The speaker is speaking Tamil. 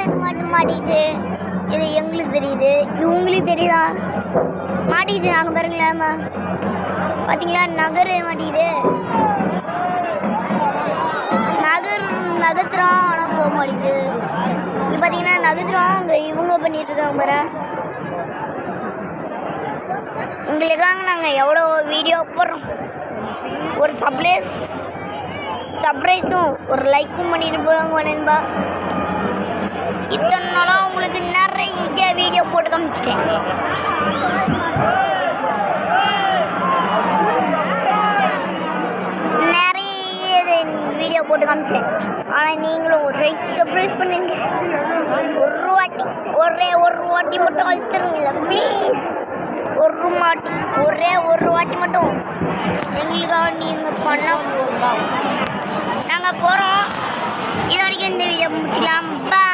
அது மட்டும் மாட்டிச்சு. இது எங்களுக்கு தெரியுது, இவங்களுக்கு தெரியுதா? மாட்டிச்சு. நாங்கள் பாருங்களேன், பார்த்தீங்களா? நகர் மாட்டிக்குது. நகர்த்துறோம், ஆனால் போக மாட்டேங்குது. இது பார்த்தீங்கன்னா நகர்த்துறோம், அங்கே இவங்க பண்ணிட்டு இருக்காங்க பாரு. உங்களுக்காக நாங்கள் எவ்வளோ வீடியோ போடுறோம். ஒரு சர்ப்ரைஸும் ஒரு லைக்கும் பண்ணிட்டு போவாங்க நண்பா. இத்தனை நாளாக உங்களுக்கு நிறைய வீடியோ போட்டு காமிச்சிட்டேன். வீடியோ போட்டு காமிச்சேன். ஆனால் நீங்களும் ஒரு லைக் சர்ப்ரைஸ் பண்ணுங்க. ஒரு வாட்டி மட்டும் அழுத்துருங்க ப்ளீஸ். ஒரு வாட்டி மட்டும் எங்களுக்காக நீங்கள் பண்ண போகிறோம். நாங்கள் போகிறோம். இது வரைக்கும் இந்த வீடியோ முடிச்சுக்கலாம்.